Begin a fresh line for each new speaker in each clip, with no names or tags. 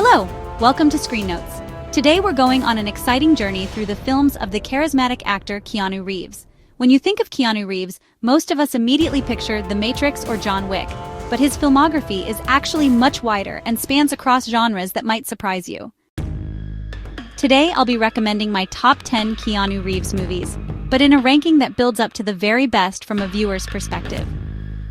Hello, welcome to Screen Notes. Today we're going on an exciting journey through the films of the charismatic actor Keanu Reeves. When you think of Keanu Reeves, most of us immediately picture The Matrix or John Wick, but his filmography is actually much wider and spans across genres that might surprise you. Today I'll be recommending my top 10 Keanu Reeves movies, but in a ranking that builds up to the very best from a viewer's perspective.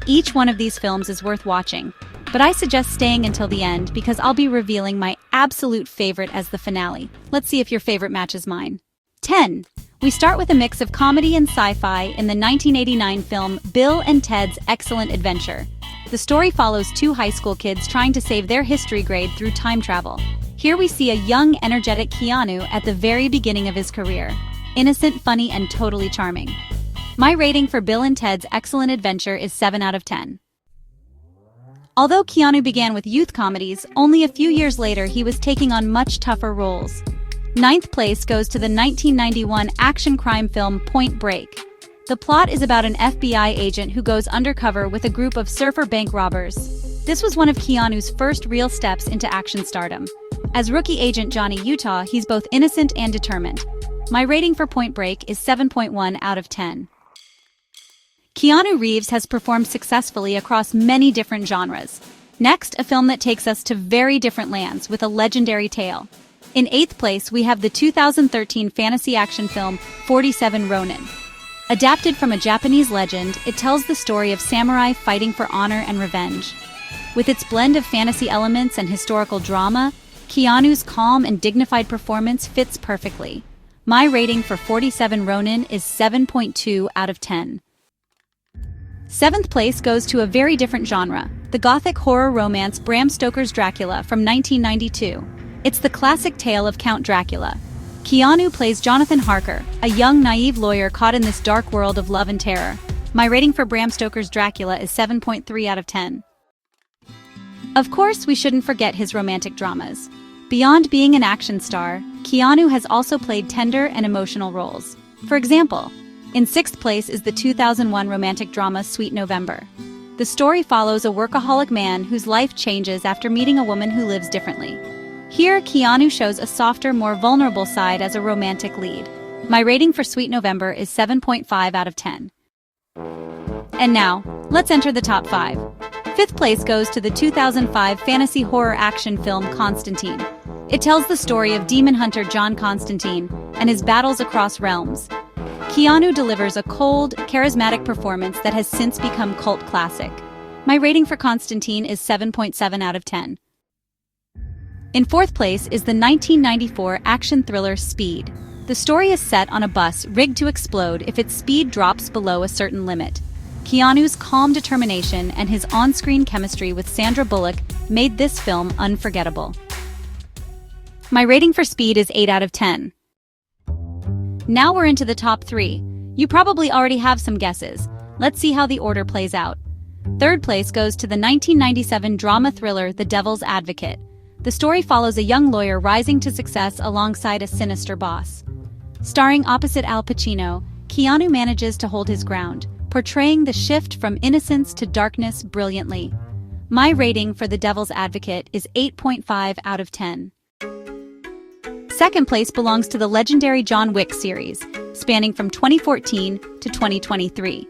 Each one of these films is worth watching, but I suggest staying until the end because I'll be revealing my absolute favorite as the finale. Let's see if your favorite matches mine. 10. We start with a mix of comedy and sci-fi in the 1989 film Bill and Ted's Excellent Adventure. The story follows two high school kids trying to save their history grade through time travel. Here we see a young, energetic Keanu at the very beginning of his career. Innocent, funny, and totally charming. My rating for Bill and Ted's Excellent Adventure is 7 out of 10. Although Keanu began with youth comedies, only a few years later he was taking on much tougher roles. 9th place goes to the 1991 action crime film Point Break. The plot is about an FBI agent who goes undercover with a group of surfer bank robbers. This was one of Keanu's first real steps into action stardom. As rookie agent Johnny Utah, he's both innocent and determined. My rating for Point Break is 7.1 out of 10. Keanu Reeves has performed successfully across many different genres. Next, a film that takes us to very different lands with a legendary tale. In 8th place, we have the 2013 fantasy action film 47 Ronin. Adapted from a Japanese legend, it tells the story of samurai fighting for honor and revenge. With its blend of fantasy elements and historical drama, Keanu's calm and dignified performance fits perfectly. My rating for 47 Ronin is 7.2 out of 10. 7th place goes to a very different genre, the gothic horror romance Bram Stoker's Dracula from 1992. It's the classic tale of Count Dracula. Keanu plays Jonathan Harker, a young, naive lawyer caught in this dark world of love and terror. My rating for Bram Stoker's Dracula is 7.3 out of 10. Of course, we shouldn't forget his romantic dramas. Beyond being an action star, Keanu has also played tender and emotional roles. For example, in 6th place is the 2001 romantic drama Sweet November. The story follows a workaholic man whose life changes after meeting a woman who lives differently. Here, Keanu shows a softer, more vulnerable side as a romantic lead. My rating for Sweet November is 7.5 out of 10. And now, let's enter the top 5. 5th place goes to the 2005 fantasy horror action film Constantine. It tells the story of demon hunter John Constantine and his battles across realms. Keanu delivers a cold, charismatic performance that has since become cult classic. My rating for Constantine is 7.7 out of 10. In 4th place is the 1994 action thriller Speed. The story is set on a bus rigged to explode if its speed drops below a certain limit. Keanu's calm determination and his on-screen chemistry with Sandra Bullock made this film unforgettable. My rating for Speed is 8 out of 10. Now we're into the top 3. You probably already have some guesses. Let's see how the order plays out. 3rd place goes to the 1997 drama thriller The Devil's Advocate. The story follows a young lawyer rising to success alongside a sinister boss. Starring opposite Al Pacino, Keanu manages to hold his ground, portraying the shift from innocence to darkness brilliantly. My rating for The Devil's Advocate is 8.5 out of 10. 2nd place belongs to the legendary John Wick series, spanning from 2014 to 2023.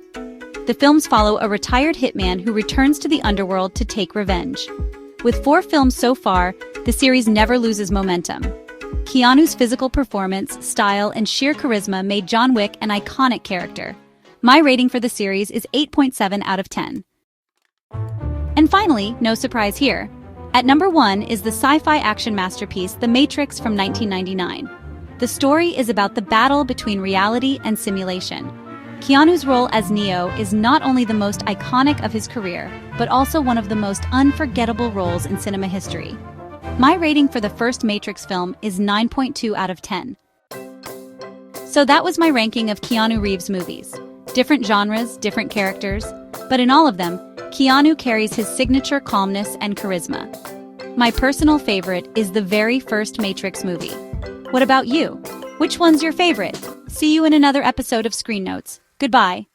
The films follow a retired hitman who returns to the underworld to take revenge. With 4 films so far, the series never loses momentum. Keanu's physical performance, style, and sheer charisma made John Wick an iconic character. My rating for the series is 8.7 out of 10. And finally, no surprise here. At number 1 is the sci-fi action masterpiece The Matrix from 1999. The story is about the battle between reality and simulation. Keanu's role as Neo is not only the most iconic of his career, but also one of the most unforgettable roles in cinema history. My rating for the first Matrix film is 9.2 out of 10. So that was my ranking of Keanu Reeves movies. Different genres, different characters, but in all of them, Keanu carries his signature calmness and charisma. My personal favorite is the very first Matrix movie. What about you? Which one's your favorite? See you in another episode of Screen Notes. Goodbye.